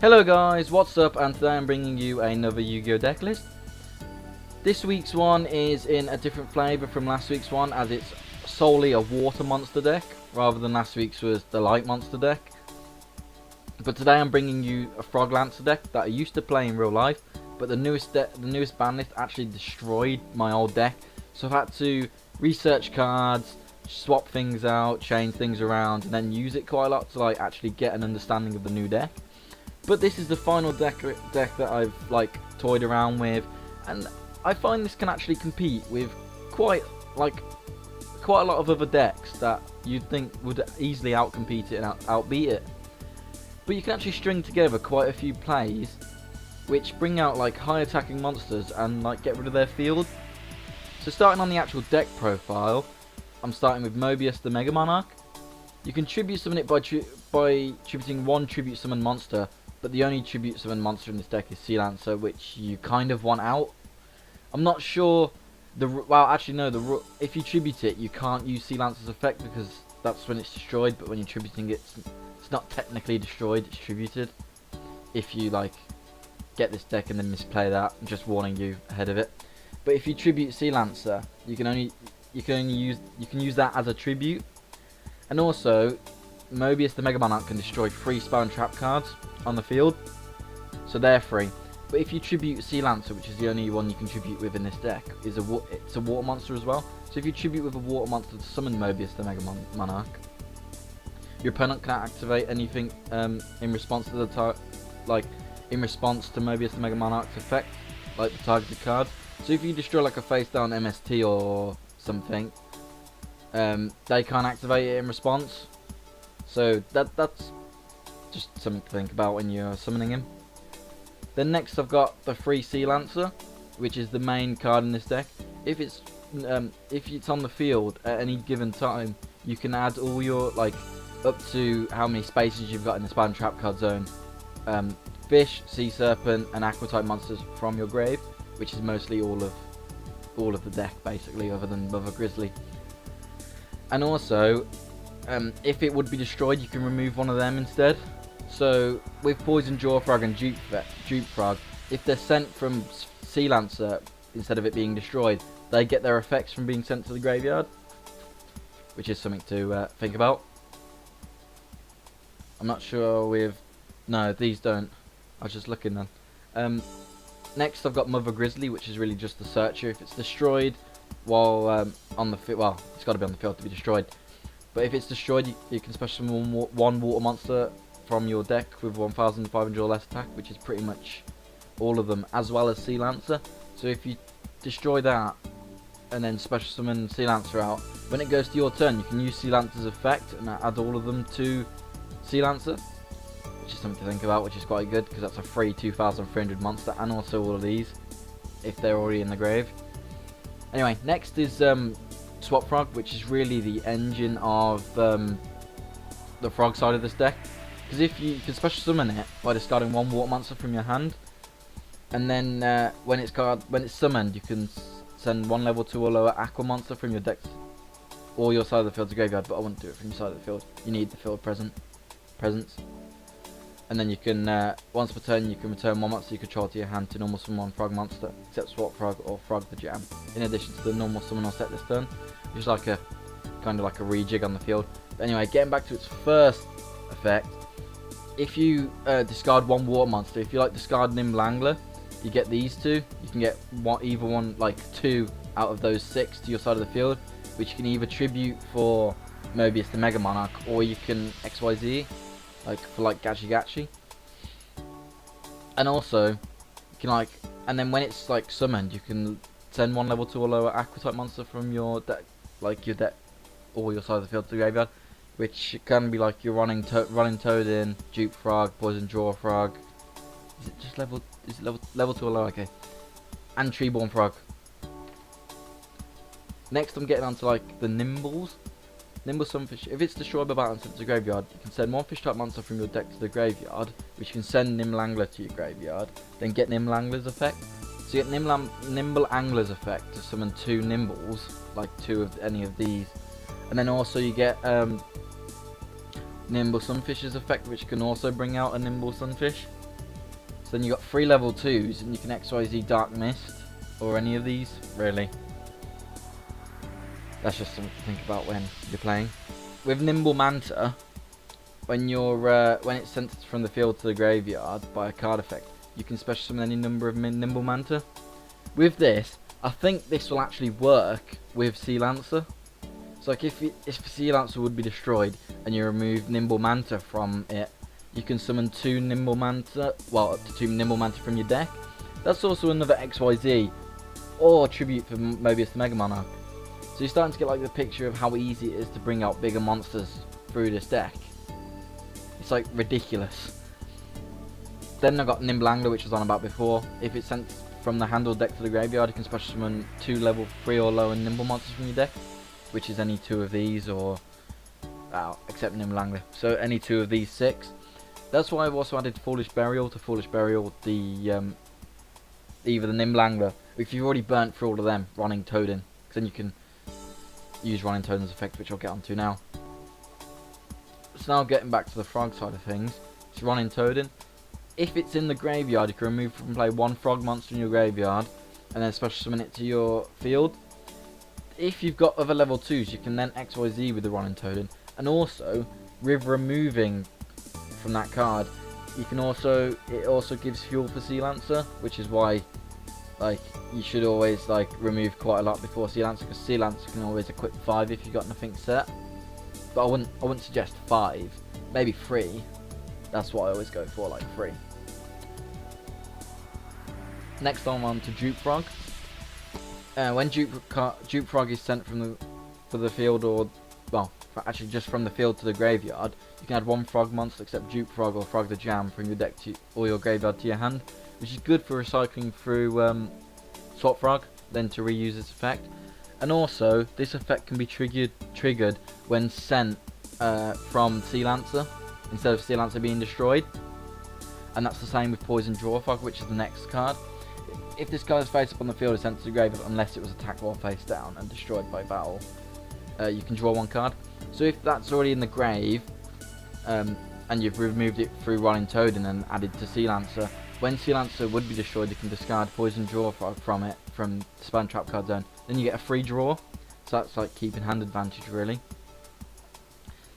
Hello guys, what's up? And today I'm bringing you another Yu-Gi-Oh deck list. This week's one is in a different flavour from last week's one, as it's solely a water monster deck rather than last week's was the light monster deck. But today I'm bringing you a Frog Lancer deck that I used to play in real life, but the newest ban list actually destroyed my old deck, so I've had to research cards, swap things out, change things around, and then use it quite a lot to like actually get an understanding of the new deck. But this is the final deck that I've like toyed around with, and I find this can actually compete with quite a lot of other decks that you'd think would easily outcompete it and outbeat it. But you can actually string together quite a few plays which bring out like high attacking monsters and like get rid of their field. So starting on the actual deck profile, I'm starting with Mobius the Mega Monarch. You can tribute summon it by tributing one tribute summon monster, but the only tribute summon monster in this deck is Sea Lancer, which you kind of want out. I'm not sure if you tribute it, you can't use Sea Lancer's effect because that's when it's destroyed, but when you're tributing it, it's not technically destroyed, it's tributed. If you like get this deck and then misplay that, I'm just warning you ahead of it. But if you tribute Sea Lancer, you can use that as a tribute. And also, Mobius the Mega Monarch can destroy 3 spell and trap cards on the field, so they're free. But if you tribute Sea Lancer, which is the only one you can tribute with in this deck, it's a water monster as well. So if you tribute with a water monster to summon Mobius the Mega Monarch, your opponent can activate anything in response to Mobius the Mega Monarch's effect, like the targeted card. So if you destroy like a face down MST or something, they can't activate it in response. So that's just something to think about when you're summoning him. Then next I've got the free Sea Lancer, which is the main card in this deck. If it's on the field at any given time, you can add all your up to how many spaces you've got in the spell and trap card zone, fish, sea serpent, and aqua type monsters from your grave, which is mostly all of the deck basically, other than Mother Grizzly. And also, if it would be destroyed, you can remove one of them instead. So with Poison Jaw Frog and Dupe Frog, if they're sent from Sea Lancer instead of it being destroyed, they get their effects from being sent to the graveyard, which is something to think about. I'm not sure no, these don't. I was just looking then. Next I've got Mother Grizzly, which is really just the searcher. If it's destroyed while on the field, well, it's got to be on the field to be destroyed. But if it's destroyed, you can special summon one water monster from your deck with 1,500 or less attack, which is pretty much all of them, as well as Sea Lancer. So if you destroy that and then special summon Sea Lancer out, when it goes to your turn, you can use Sea Lancer's effect and add all of them to Sea Lancer, which is something to think about, which is quite good because that's a free 2,300 monster, and also all of these if they're already in the grave. Anyway, next is Swap Frog, which is really the engine of the frog side of this deck. Because if you can special summon it by discarding one water monster from your hand, and then when it's summoned, you can send one level 2 or lower aqua monster from your deck or your side of the field to graveyard. But I wouldn't do it from your side of the field. You need the field presence. And then you can once per turn you can return one monster you control to your hand to normal summon one frog monster, except Swap Frog or Frog the Jam, in addition to the normal summon or set this turn. Just like a kind of like a rejig on the field. But anyway, getting back to its first effect, if you discard one water monster, if you discard Nimble Angler, you get these two. You can get either one, 2 out of those 6 to your side of the field, which you can either tribute for Mobius the Mega Monarch, or you can XYZ, for Gachi-Gachi. And also, you can and then when it's summoned, you can send one level 2 or lower aqua type monster from your deck, your deck or your side of the field to the graveyard, which can be your Ronintoadin, Dupe Frog, Poison Jaw Frog. Is it just level 2 or lower? Okay. And Treeborn Frog. Next, I'm getting onto the Nimbles. Nimble Sunfish. If it's destroyed by battle and sent to the graveyard, you can send one fish type monster from your deck to the graveyard, which you can send Nimble Angler to your graveyard. Then get Nimble Angler's effect. So you get Nimble Angler's effect to summon 2 Nimbles, 2 of any of these. And then also you get Nimble Sunfish's effect, which can also bring out a Nimble Sunfish. So then you got 3 level 2s, and you can XYZ Dark Mist, or any of these, really. That's just something to think about when you're playing. With Nimble Manta, when it's sent from the field to the graveyard by a card effect, you can special summon any number of Nimble Manta. With this, I think this will actually work with Sea Lancer. So like if Sea Lancer would be destroyed and you remove Nimble Manta from it, you can summon 2 Nimble Manta, well up to 2 Nimble Manta from your deck. That's also another XYZ or tribute for Mobius the Mega Monarch. So you're starting to get like the picture of how easy it is to bring out bigger monsters through this deck. It's like ridiculous. Then I've got Nimble Angler, which I was on about before. If it's sent from the handled deck to the graveyard, you can special summon 2 level 3 or lower Nimble monsters from your deck, which is any 2 of these, or except Nimble Angler. So any 2 of these 6. That's why I've also added Foolish Burial to Foolish Burial the either the Nimble Angler, if you've already burnt through all of them, Ronintoadin, because then you can use Ronintoadin's effect, which I'll get onto now. So now getting back to the frog side of things, it's Ronintoadin. If it's in the graveyard, you can remove from play 1 frog monster in your graveyard, and then special summon it to your field. If you've got other level 2s, you can then XYZ with the Ronintoadin, and also with removing from that card, you can it also gives fuel for Sea Lancer, which is why like you should always like remove quite a lot before Sea Lancer, because Sea Lancer can always equip 5 if you've got nothing set. But I wouldn't suggest 5, maybe 3. That's what I always go for, like 3. Next on to Dupe Frog. When Dupe Frog is sent from the field, or well, actually just from the field to the graveyard, you can add 1 frog monster except Dupe Frog or Frog the Jam from your deck or your graveyard to your hand, which is good for recycling through Swap Frog, then to reuse its effect. And also, this effect can be triggered when sent from Sea Lancer, instead of Sea Lancer being destroyed. And that's the same with Poison Draw Frog, which is the next card. If this card is face up on the field, it's sent to the graveyard unless it was attacked while face down and destroyed by battle. You can draw 1 card. So if that's already in the grave, and you've removed it through Ronintoadin and added to Sea Lancer, when Sea Lancer would be destroyed, you can discard Poison Draw Frog from it, from Spam Trap card zone. Then you get a free draw, so that's like keeping hand advantage really.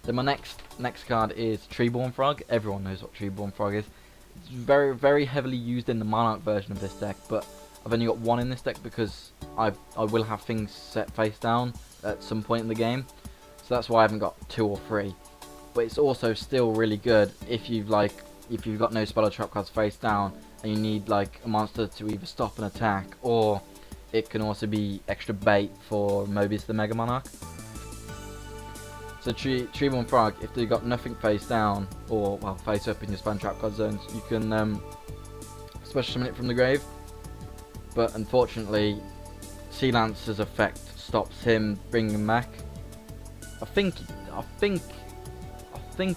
Then my next card is Treeborn Frog. Everyone knows what Treeborn Frog is. It's very, very heavily used in the Monarch version of this deck, but I've only got 1 in this deck because I will have things set face down at some point in the game, so that's why I haven't got 2 or 3. But it's also still really good if you've got no spell or trap cards face down and you need like a monster to either stop an attack, or it can also be extra bait for Mobius the Mega Monarch. So Treeborn Frog, if they've got nothing face down, or well face up in your spam trap card zones, you can special summon it from the grave. But unfortunately, Sea Lancer's effect stops him bringing him back. I think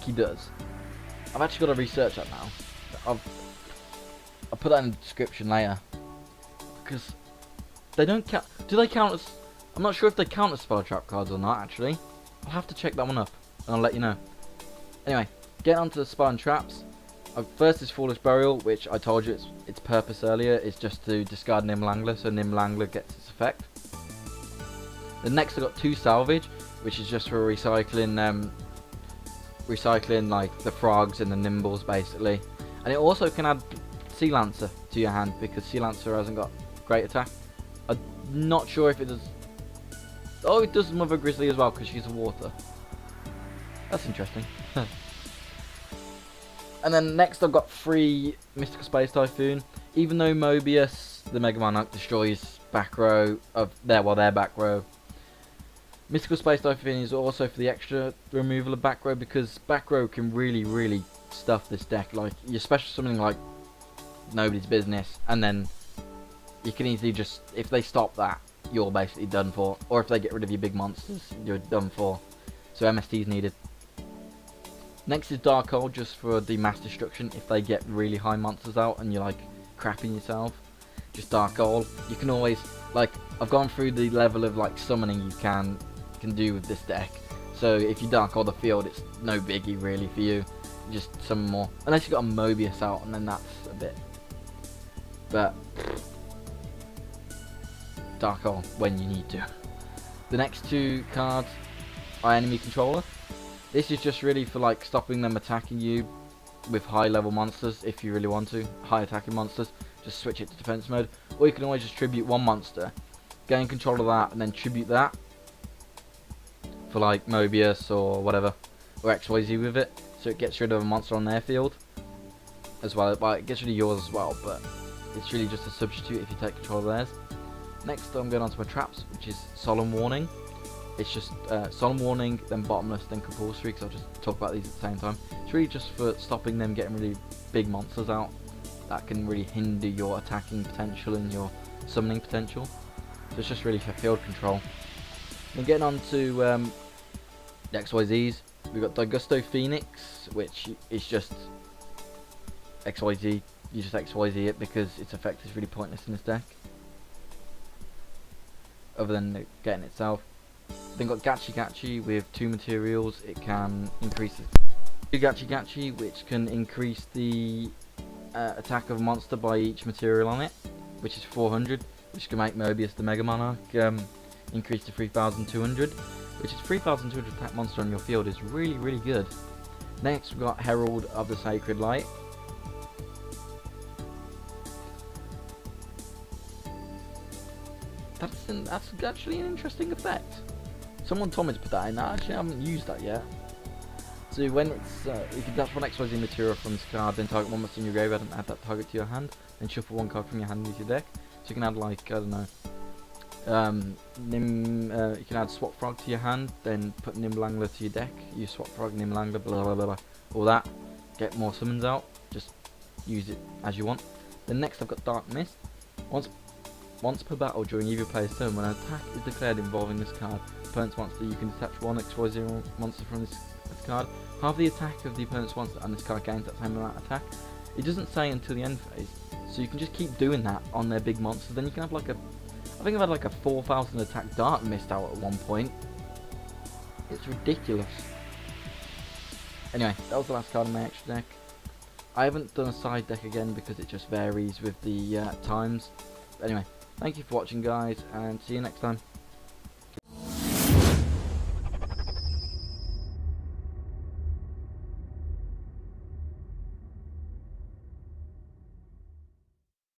he does. I've actually got to research that now. I'll put that in the description later, because they don't count. Do they count as? I'm not sure if they count as spell trap cards or not. Actually, I'll have to check that one up, and I'll let you know. Anyway, getting onto the spell and traps. First is Foolish Burial, which I told you its purpose earlier is just to discard Nimble Angler, so Nimble Angler gets its effect. Then next I got 2 Salvage, which is just for recycling like the frogs and the nimbles basically. And it also can add Sea Lancer to your hand, because Sea Lancer hasn't got great attack. I'm not sure if it does. Oh, it does Mother Grizzly as well, because she's a water. That's interesting. And then next I've got 3 Mystical Space Typhoon. Even though Mobius, the Mega Monarch, destroys back row of their back row, Mystical Space Typhoon is also for the extra removal of back row, because back row can really stuff this deck. Like, you special something like nobody's business, and then you can easily just, if they stop that, you're basically done for. Or if they get rid of your big monsters, you're done for. So MST is needed. Next is Dark Hole, just for the mass destruction. If they get really high monsters out and you're like crapping yourself, just Dark Hole. You can always, like, I've gone through the level of like summoning you can do with this deck. So if you Dark Hole the field, it's no biggie really for you. Just summon more, unless you've got a Mobius out, and then that's a bit but Dark Hole when you need to. The next two cards are Enemy Controller. This is just really for like stopping them attacking you with high level monsters if you really want to. High attacking monsters, just switch it to defense mode. Or you can always just tribute one monster, gain control of that, and then tribute that for like Mobius or whatever, or XYZ with it, so it gets rid of a monster on their field as well. But it gets rid of yours as well, but it's really just a substitute if you take control of theirs. Next I'm going on to my traps, which is Solemn Warning. It's just Solemn Warning, then Bottomless, then Compulsory, because I'll just talk about these at the same time. It's really just for stopping them getting really big monsters out that can really hinder your attacking potential and your summoning potential. So it's just really for field control. Then getting on to the XYZs, we've got Daigusto Pheonix, which is just XYZ. You just XYZ it because its effect is really pointless in this deck, other than getting itself. Then got Gachi-Gachi with 2 materials. It can increase the Gachi-Gachi, which can increase the attack of a monster by each material on it, which is 400, which can make Mobius the Mega Monarch increase to 3,200, which is 3,200 attack monster on your field is really, really good. Next we've got Herald of the Sacred Light. That's actually an interesting effect. Someone told me to put that in. I actually haven't used that yet. So when it's you can dash one XYZ material from this card, then target one monster in your graveyard and add that target to your hand, then shuffle one card from your hand into your deck. So you can add like, I don't know, you can add Swap Frog to your hand, then put Nimble Angler to your deck. Use Swap Frog, Nimble Angler, blah blah blah blah, all that. Get more summons out. Just use it as you want. Then next I've got Dark Mist. Once per battle during either player's turn, when an attack is declared involving this card, opponent's monster, you can detach one XYZ monster from this card. Half the attack of the opponent's monster and this card gains that same amount of attack. It doesn't say until the end phase, so you can just keep doing that on their big monsters. Then you can have like a, I think I've had like a 4,000 attack Dark Mist out at one point. It's ridiculous. Anyway, that was the last card in my extra deck. I haven't done a side deck again because it just varies with the times. But anyway, thank you for watching guys, and see you next time.